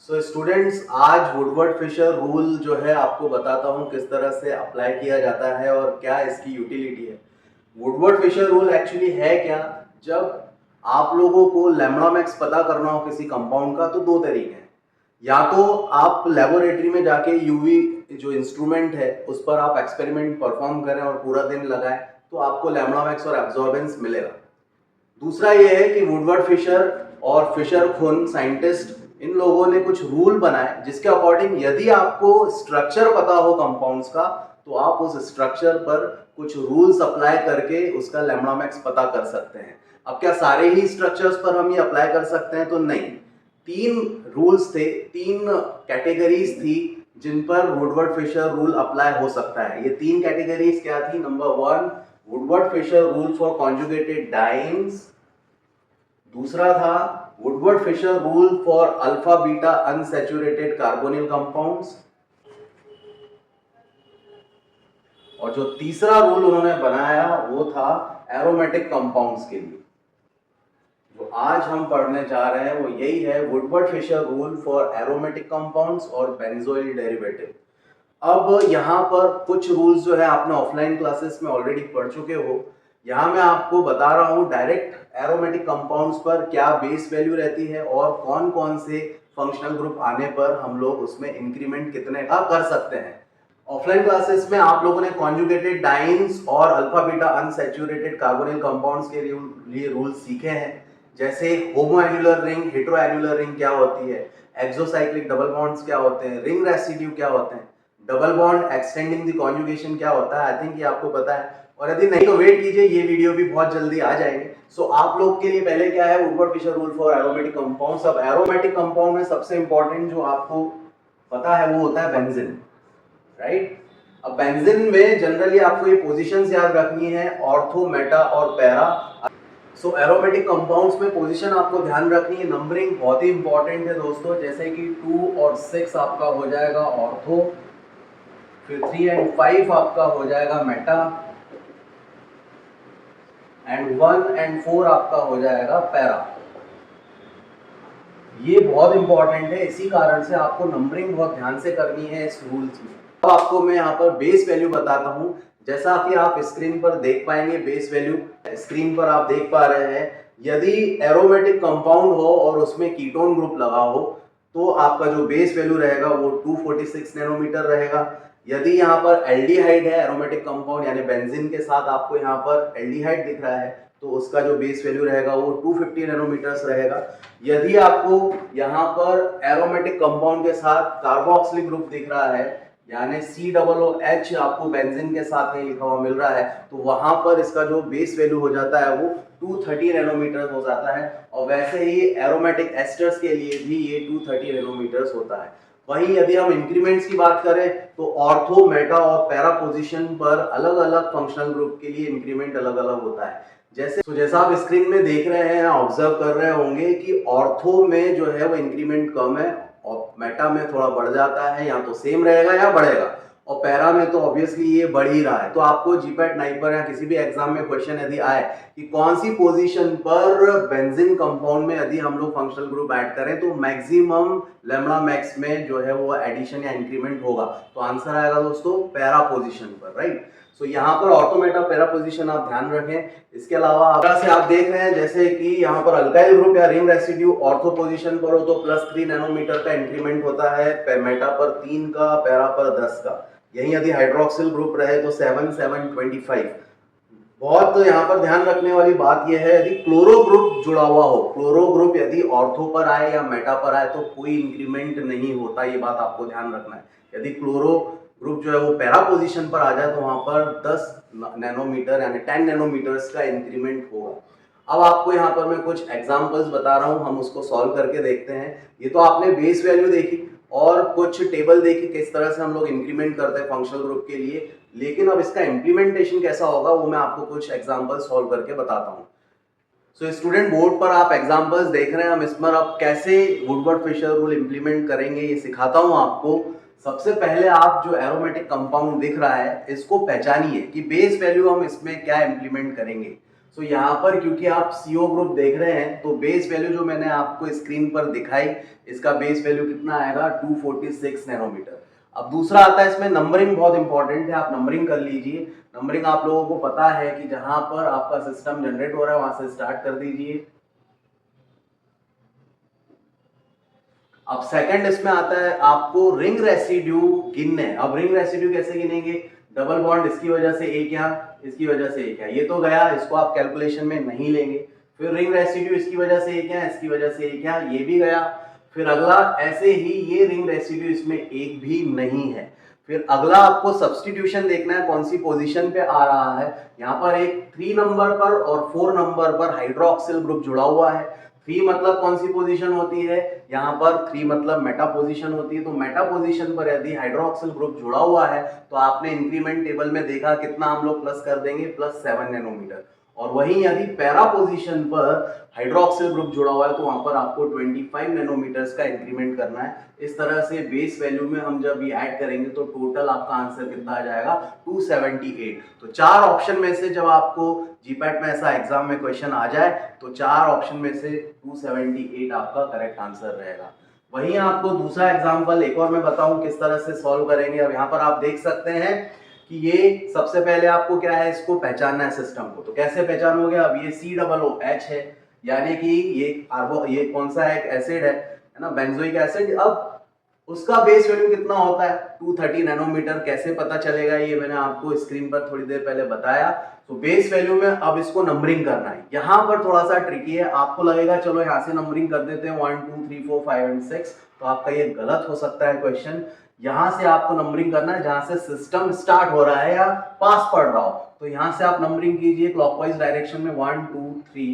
So students, आज Woodward Fisher rule जो है आपको बताता हूँ किस तरह से अप्लाई किया जाता है और क्या इसकी यूटिलिटी है। वुडवर्ड फिशर रूल एक्चुअली है क्या? जब आप लोगों को लैम्बडा मैक्स पता करना हो किसी कंपाउंड का तो दो तरीके हैं। या तो आप लेबोरेटरी में जाके यूवी जो इंस्ट्रूमेंट है उस पर आप एक्सपेरिमेंट परफॉर्म करें और पूरा दिन लगाएं तो आपको लैम्बडा मैक्स और एब्जॉर्बेंस मिलेगा। दूसरा ये है कि वुडवर्ड फिशर और फिशर खुन साइंटिस्ट इन लोगों ने कुछ रूल बनाए जिसके अकॉर्डिंग यदि आपको स्ट्रक्चर पता हो कंपाउंड्स का तो आप उस स्ट्रक्चर पर कुछ रूल्स अप्लाई करके उसका लैम्बडा मैक्स पता कर सकते हैं। अब क्या सारे ही स्ट्रक्चर्स पर हम ये अप्लाई कर सकते हैं? तो नहीं। तीन रूल्स थे, तीन कैटेगरीज थी जिन पर वुडवर्ड फिशर रूल अप्लाई हो सकता है। ये तीन कैटेगरीज क्या थी? Number one, Woodward Fisher rule for conjugated dienes. दूसरा था Woodward Fisher rule for alpha beta unsaturated carbonyl compounds. और जो तीसरा रूल उन्होंने बनाया वो था एरोमेटिक कंपाउंड्स के लिए। जो आज हम पढ़ने जा रहे हैं वो यही है, Woodward Fisher rule for aromatic compounds और बेंजोइल डेरिवेटिव। अब यहाँ पर कुछ रूल्स जो है आपने ऑफलाइन क्लासेस में ऑलरेडी पढ़ चुके हो। यहाँ मैं आपको बता रहा हूँ डायरेक्ट एरोमेटिक कंपाउंड्स पर क्या बेस वैल्यू रहती है और कौन कौन से फंक्शनल ग्रुप आने पर हम लोग उसमें इंक्रीमेंट कितने का कर सकते हैं। ऑफलाइन क्लासेस में आप लोगों ने कॉन्जुगेटेड डाइंस और alpha beta unsaturated carbonyl compounds के लिए रूल्स सीखे हैं, जैसे homoannular ring, heteroannular ring क्या होती है, एक्सोसाइक्लिक डबल बॉन्ड्स क्या होते हैं, रिंग रेसिड्यू क्या होते हैं, double bond extending the conjugation क्या होता है। आई थिंक ये आपको पता है, और यदि नहीं तो वेट कीजिए, ये वीडियो भी बहुत जल्दी आ जाएंगे। सो आप लोग के लिए पहले क्या है, Woodward Fisher rule for aromatic compounds. अब एरोमेटिक कंपाउंड में सबसे इंपॉर्टेंट जो आपको पता है वो होता है बेंजीन, राइट। अब बेंजीन में जनरली आपको ये पोजीशंस याद रखनी है, ऑर्थो, मेटा और पैरा। सो एरोमेटिक कंपाउंड्स में पोजीशन आपको ध्यान रखनी है। नंबरिंग बहुत ही इंपॉर्टेंट है दोस्तों, जैसे कि 2 और 6 आपका हो जाएगा ऑर्थो, फिर 3 एंड 5 आपका हो जाएगा मेटा, एंड 1 एंड 4 आपका हो जाएगा पैरा। ये बहुत इंपॉर्टेंट है, इसी कारण से आपको नंबरिंग बहुत ध्यान से करनी है इस रूल्स में। अब आपको मैं यहाँ पर बेस वैल्यू बताता हूँ। जैसा कि आप स्क्रीन पर देख पाएंगे, बेस वैल्यू स्क्रीन पर आप देख पा रहे हैं। यदि एरोमेटिक कंपाउंड हो और उसमें कीटोन ग्रुप लगा हो तो आपका जो बेस वैल्यू रहेगा वो 246 नैनोमीटर रहेगा। यदि यहाँ पर एल्डिहाइड है, एरोमेटिक कंपाउंड यानी बेंजीन के साथ आपको यहाँ पर एल्डिहाइड दिख रहा है, तो उसका जो बेस वैल्यू रहेगा वो 250 नैनोमीटर्स रहेगा। यदि आपको यहाँ पर एरोमेटिक कंपाउंड के साथ कार्बोक्सिलिक ग्रुप दिख रहा है, यानी COOH आपको बेंजीन के साथ में लिखा हुआ मिल रहा है, तो वहां पर इसका जो बेस वैल्यू हो जाता है वो 230 नैनोमीटर हो जाता है। और वैसे ही एरोमेटिक एस्टर्स के लिए भी ये 230 नैनोमीटर होता है। वहीं यदि हम इंक्रीमेंट्स की बात करें तो ऑर्थो, मेटा और पैरा पोजीशन पर अलग अलग फंक्शनल ग्रुप के लिए इंक्रीमेंट अलग अलग होता है। जैसा आप स्क्रीन में देख रहे हैं, ऑब्जर्व कर रहे होंगे कि ऑर्थो में जो है वो इंक्रीमेंट कम है और मेटा में थोड़ा बढ़ जाता है, या तो सेम रहेगा या बढ़ेगा, और पैरा में तो ऑब्वियसली ये बढ़ ही रहा है। तो आपको जीपैट नाइपर या किसी भी एग्जाम में क्वेश्चन यदि आए कि कौन सी पोजीशन पर बेंजीन कंपाउंड में यदि हम लोग फंक्शनल ग्रुप ऐड करें तो मैक्सिमम लैम्बडा मैक्स में जो है वो एडिशन या इंक्रीमेंट होगा, तो आंसर आएगा दोस्तों पैरा पोजीशन पर, राइट। सो यहाँ पर ऑटोमेटा पैरा पोजीशन आप ध्यान रखें। इसके अलावा से आप देख रहे हैं जैसे कि यहाँ पर अल्काइल ग्रुप या रिंग रेसिड्यू ऑर्थो पोजीशन पर हो तो +3 नैनोमीटर का इंक्रीमेंट होता है, मेटा पर 3 का, पैरा पर 10 का। यही यदि हाइड्रोक्सिल ग्रुप रहे तो 7 बहुत यहाँ पर ध्यान रखने वाली बात यह है, यदि क्लोरो ग्रुप जुड़ा हुआ हो, क्लोरो ग्रुप यदि ऑर्थो पर आए या मेटा पर आए तो कोई इंक्रीमेंट नहीं होता, ये बात आपको ध्यान रखना है। यदि क्लोरो ग्रुप जो है वो पैरा पोजीशन पर आ जाए तो वहां पर 10 नैनोमीटर यानी 10 नैनोमीटर्स का इंक्रीमेंट होगा। अब आपको यहाँ पर मैं कुछ एग्जांपल्स बता रहा हूँ, हम उसको सॉल्व करके देखते हैं। ये तो आपने बेस वैल्यू देखी और कुछ टेबल देखी किस तरह से हम लोग इंक्रीमेंट करते हैं फंक्शनल ग्रुप के लिए, लेकिन अब इसका इम्प्लीमेंटेशन कैसा होगा वो मैं आपको कुछ एग्जाम्पल सॉल्व करके बताता हूँ। सो स्टूडेंट, बोर्ड पर आप एग्जाम्पल्स देख रहे हैं, हम इस पर आप कैसे वुडवर्ड फिशर रूल इंप्लीमेंट करेंगे ये सिखाता हूँ आपको। सबसे पहले आप जो एरोमेटिक कंपाउंड दिख रहा है इसको पहचानिए कि बेस वैल्यू हम इसमें क्या इंप्लीमेंट करेंगे। सो यहाँ पर क्योंकि आप CO ग्रुप देख रहे हैं तो बेस वैल्यू जो मैंने आपको स्क्रीन पर दिखाई, इसका बेस वैल्यू कितना आएगा 246 नैनोमीटर। अब दूसरा आता है इसमें नंबरिंग, बहुत इंपॉर्टेंट है, आप नंबरिंग कर लीजिए। नंबरिंग आप लोगों को पता है कि जहां पर आपका सिस्टम जनरेट हो रहा है वहां से स्टार्ट कर दीजिए। अब सेकंड इसमें आता है आपको रिंग रेसिड्यू गिनने। अब रिंग रेसिड्यू कैसे गिनेंगे, डबल बॉन्ड इसकी वजह से एक यहाँ, इसकी वजह से एक यहाँ, ये तो गया, इसको आप कैलकुलेशन में नहीं लेंगे। फिर रिंग रेसिड्यू इसकी वजह से एक यहाँ, इसकी वजह से एक यहाँ, ये भी गया। फिर अगला ऐसे ही ये रिंग रेसिड्यू इसमें एक भी नहीं है। फिर अगला आपको सब्स्टिट्यूशन देखना है, कौन सी पोजीशन पे आ रहा है। यहाँ पर एक 3 नंबर पर और 4 नंबर पर हाइड्रोक्सिल ग्रुप जुड़ा हुआ है। 3 मतलब कौन सी पोजीशन होती है, यहाँ पर 3 मतलब मेटा पोजीशन होती है। तो मेटा पोजीशन पर यदि हाइड्रोक्सिल ग्रुप जुड़ा हुआ है तो आपने इंक्रीमेंट टेबल में देखा कितना हम लोग प्लस कर देंगे, +7 नैनोमीटर। और वहीं यदि पैरा पोजीशन पर हाइड्रोक्सिल ग्रुप जुड़ा हुआ है तो वहां पर आपको 25 नैनोमीटर्स का इंक्रीमेंट करना है। इस तरह से बेस वैल्यू में हम जब ये ऐड करेंगे तो टोटल आपका आंसर कितना आ जाएगा, 278। तो 4 ऑप्शन में से जब आपको जीपैट में ऐसा एग्जाम में क्वेश्चन आ जाए तो 4 ऑप्शन में से 278 आपका करेक्ट आंसर रहेगा। वहीं आपको दूसरा एग्जाम्पल एक और मैं बताऊं किस तरह से सॉल्व करेंगे। अब यहाँ पर आप देख सकते हैं कि ये सबसे पहले आपको क्या है, इसको पहचानना है सिस्टम को। तो कैसे पहचानोगे, अब ये COOH है, यानी कि ये कौन सा है, एक एसिड है ना, बेंजोइक एसिड। अब उसका बेस वैल्यू कितना होता है, 230 नैनोमीटर। कैसे पता चलेगा, ये मैंने आपको स्क्रीन पर थोड़ी देर पहले बताया। तो बेस वैल्यू में अब इसको नंबरिंग करना है। यहाँ पर थोड़ा सा ट्रिकी है, आपको लगेगा चलो यहाँ से नंबरिंग कर देते हैं 1 2 3 4 5 एंड 6, तो आपका ये गलत हो सकता है क्वेश्चन। यहां से आपको नंबरिंग करना है जहां से सिस्टम स्टार्ट हो रहा है या पास पढ़ रहा हो। तो यहां से आप नंबरिंग कीजिए क्लॉकवाइज डायरेक्शन में 1 2 3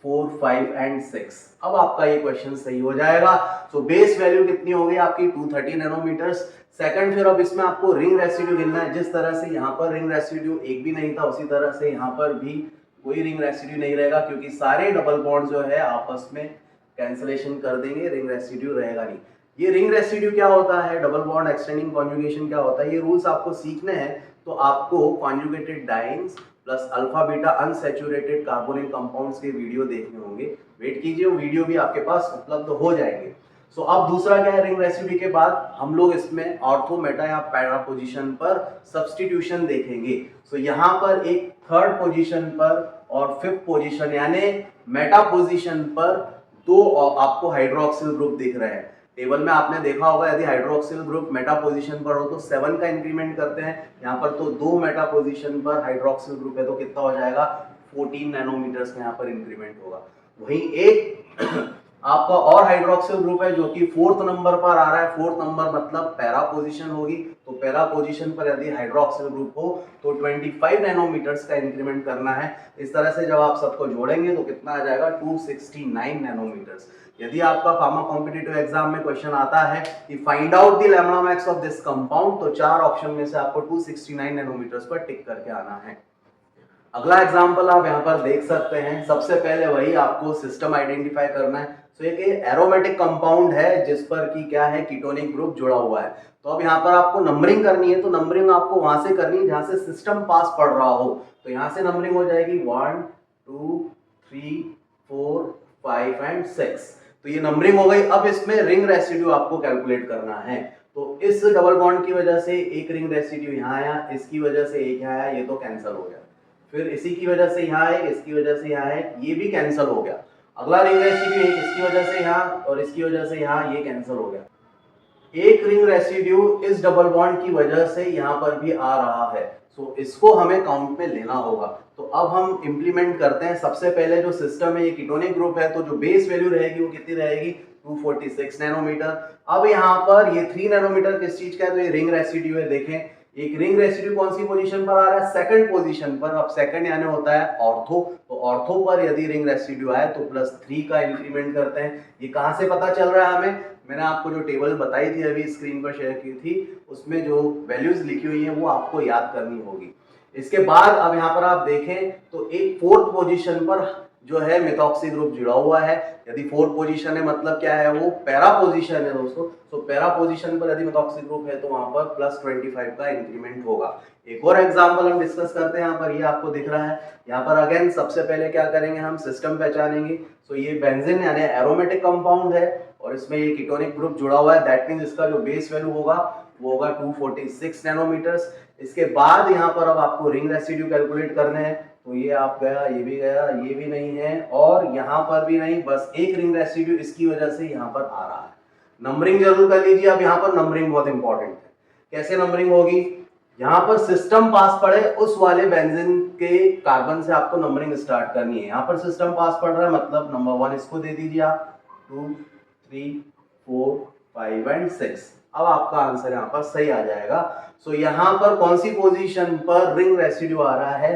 4 5 एंड 6। अब आपका ये क्वेश्चन सही हो जाएगा। तो बेस वैल्यू कितनी हो गई आपकी, 230 नैनोमीटर्स। सेकंड, फिर अब इसमें आपको रिंग रेसिड्यू गिनना है। जिस तरह से यहाँ पर रिंग रेसिड्यू एक भी नहीं था उसी तरह से यहाँ पर भी कोई रिंग रेसिड्यू नहीं रहेगा, क्योंकि सारे डबल बॉन्ड जो है आपस में कैंसिलेशन कर देंगे, रिंग रेसिड्यू रहेगा नहीं। ये रिंग रेसिड्यू क्या होता है, डबल बॉन्ड एक्सटेंडिंग कॉन्जुगेशन क्या होता है, ये रूल्स आपको सीखने हैं। तो आपको conjugated dance plus alpha beta unsaturated carbonyl compounds के वीडियो देखने होंगे, वेट कीजिए, वो वीडियो भी आपके पास उपलब्ध हो जाएंगे। सो अब दूसरा क्या है, रिंग रेसिड्यू के बाद हम लोग इसमें ऑर्थो मेटा या पैरा पोजीशन पर सब्स्टिट्यूशन देखेंगे। सो यहाँ पर एक थर्ड पोजीशन पर और फिफ्थ पोजीशन यानी मेटा पोजीशन पर 2 आपको हाइड्रोक्सिल ग्रुप दिख रहे हैं। टेबल में आपने देखा होगा यदि हाइड्रोक्सिल ग्रुप मेटा पोजीशन पर हो तो 7 का इंक्रीमेंट करते हैं। यहाँ पर तो 2 मेटा पोजीशन पर हाइड्रोक्सिल ग्रुप है तो कितना हो जाएगा, 14 नैनोमीटर्स का यहाँ पर इंक्रीमेंट होगा। वहीं एक आपका और हाइड्रोक्सिल ग्रुप है जो कि 4th नंबर पर आ रहा है। 4th नंबर मतलब पैरा पोजीशन होगी, तो पैरा पोजीशन पर यदि हाइड्रोक्सिल ग्रुप हो तो 25 नैनोमीटर्स का इंक्रीमेंट करना है। इस तरह से जब आप सबको जोड़ेंगे तो कितना आ जाएगा, 269 नैनोमीटर्स। यदि आपका फार्मा कॉम्पिटिटिव एग्जाम में क्वेश्चन आता है कि find out the lambda max of this compound, तो 4 ऑप्शन में से आपको 269 नैनोमीटर्स पर टिक करके आना है। अगला एग्जांपल आप यहाँ पर देख सकते हैं। सबसे पहले वही आपको सिस्टम आइडेंटिफाई करना है। तो एक एरोमेटिक कंपाउंड है जिस पर कि क्या है, कीटोनिक ग्रुप जुड़ा हुआ है। तो अब यहाँ पर आपको नंबरिंग करनी है, तो नंबरिंग आपको वहां से करनी है जहां से सिस्टम पास पढ़ रहा हो। तो यहाँ से नंबरिंग हो जाएगी 1 2 3 4 5 एंड 6। तो ये नंबरिंग हो गई। अब इसमें रिंग रेसिड्यू आपको कैलकुलेट करना है। तो इस डबल बॉन्ड की वजह से एक रिंग रेसिड्यू यहाँ आया, इसकी वजह से एक यहाँ आया, ये तो कैंसिल हो गया। फिर इसी की वजह से यहाँ है, इसकी वजह से यहाँ है, ये भी कैंसिल हो गया। अगला रिंग रेसिड्यू एक इसकी वजह से यहाँ और इसकी वजह से यहाँ, ये कैंसिल हो गया। एक रिंग रेसिड्यू इस डबल बॉन्ड की वजह से यहाँ पर भी आ रहा है, तो इसको हमें काउंट में लेना होगा। तो अब हम इंप्लीमेंट करते हैं। सबसे पहले जो सिस्टम है ये कीटोनिक ग्रुप है, तो जो बेस वैल्यू रहेगी वो कितनी रहेगी, 246 नैनोमीटर। अब यहाँ पर ये 3 नैनोमीटर किस चीज का है, तो ये रिंग रेसिड्यू है। देखें एक रिंग रेसिड्यू कौन सी पोजीशन पर आ रहा है, सेकंड पोजीशन पर। अब सेकंड यानी होता है ऑर्थो, तो ऑर्थो पर यदि रिंग रेसिड्यू आए तो +3 का इंक्रीमेंट करते हैं। ये कहां से पता चल रहा है हमें, मैंने आपको जो टेबल बताई थी अभी स्क्रीन पर शेयर की थी, उसमें जो वैल्यूज लिखी हुई है वो आपको याद करनी होगी। इसके बाद अब यहाँ पर आप देखें तो एक 4th पोजीशन पर जो है मिथॉक्सी ग्रुप जुड़ा हुआ है। यदि 4th पोजीशन है मतलब क्या है, वो पैरा पोजीशन है दोस्तों। तो पैरा पोजीशन पर यदि मिथॉक्सी ग्रुप है तो वहां पर +25 का इंक्रीमेंट होगा। एक और एग्जांपल हम डिस्कस करते हैं। यहाँ पर ये आपको दिख रहा है, यहाँ पर अगेन सबसे पहले क्या करेंगे, हम सिस्टम पहचानेंगे। तो ये बेंजीन यानी एरोमेटिक कंपाउंड है और इसमें ये कीटोनिक ग्रुप जुड़ा हुआ है। दैट मींस इसका जो बेस वैल्यू होगा वो होगा 246 नैनोमीटर्स। इसके बाद यहाँ पर अब आपको रिंग रेसिड्यू कैलकुलेट करने हैं। तो ये आप गया, ये भी गया, ये भी नहीं है और यहाँ पर भी नहीं, बस एक रिंग रेसिड्यू इसकी वजह से यहाँ पर आ रहा है। नंबरिंग जरूर कर लीजिए। अब यहाँ पर नंबरिंग बहुत इंपॉर्टेंट है। कैसे नंबरिंग होगी, यहाँ पर सिस्टम पास पड़े उस वाले बेंजीन के कार्बन से आपको नंबरिंग स्टार्ट करनी है। यहाँ पर सिस्टम पास पड़ रहा है मतलब नंबर 1 इसको दे दीजिए आप, 2, 3, 4, 5 एंड 6। अब आपका आंसर यहाँ पर सही आ जाएगा। सो यहाँ पर कौन सी पोजीशन पर रिंग रेसिड्यू आ रहा है,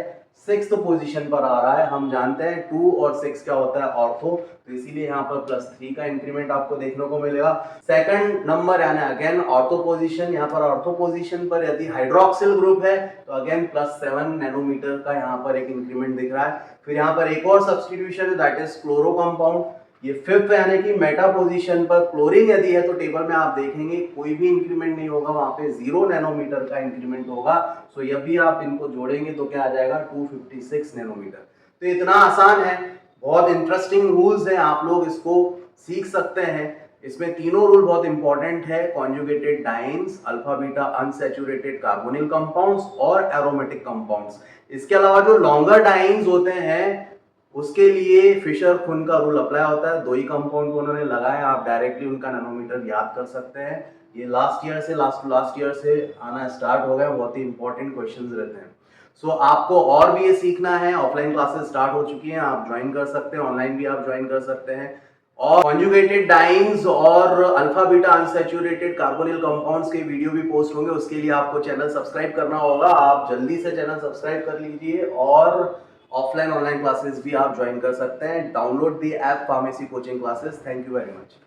6th पोजीशन पर आ रहा है। हम जानते हैं 2 और 6 क्या होता है, ऑर्थो, तो इसीलिए यहाँ पर +3 का इंक्रीमेंट आपको देखने को मिलेगा। सेकंड नंबर यानी अगेन ऑर्थो पोजीशन, यहाँ पर ऑर्थो पोजीशन पर यदि हाइड्रोक्सिल ग्रुप है तो अगेन +7 नैनोमीटर का यहाँ पर एक इंक्रीमेंट दिख रहा है। फिर यहाँ पर एक और सब्स्टिट्यूशन है, दैट इज क्लोरो कंपाउंड। ये 5th यानी कि मेटा पोजीशन पर क्लोरीन यदि है तो टेबल में आप देखेंगे कोई भी इंक्रीमेंट नहीं होगा, वहां पे 0 नैनोमीटर का इंक्रीमेंट होगा। सो ये भी आप इनको जोड़ेंगे तो क्या आ जाएगा, 256 नैनोमीटर। तो इतना आसान है, बहुत इंटरेस्टिंग रूल्स हैं, आप लोग इसको सीख सकते हैं। इसमें तीनों रूल बहुत इंपॉर्टेंट है, conjugated dance, alpha beta unsaturated carbonyl compounds और एरोमेटिक कंपाउंड्स। इसके अलावा जो लॉन्गर डाइन्स होते हैं उसके लिए फिशर खुन का रूल अप्लाई होता है। 2 ही कंपाउंड को उन्होंने लगाया, आप डायरेक्टली उनका नैनोमीटर याद कर सकते हैं। ये लास्ट ईयर से आना स्टार्ट हो गया, बहुत ही इंपॉर्टेंट क्वेश्चंस रहते हैं। सो आपको और भी ये सीखना है, ऑफलाइन क्लासेस स्टार्ट हो चुकी हैं, आप ज्वाइन कर सकते हैं, ऑनलाइन भी आप ज्वाइन कर सकते हैं। और कॉन्जुगेटेड डाइन्स और alpha beta unsaturated carbonyl compounds के वीडियो भी पोस्ट होंगे, उसके लिए आपको चैनल सब्सक्राइब करना होगा। आप जल्दी से चैनल सब्सक्राइब कर लीजिए और ऑफलाइन ऑनलाइन क्लासेस भी आप ज्वाइन कर सकते हैं। Download the app pharmacy coaching classes. Thank you very much.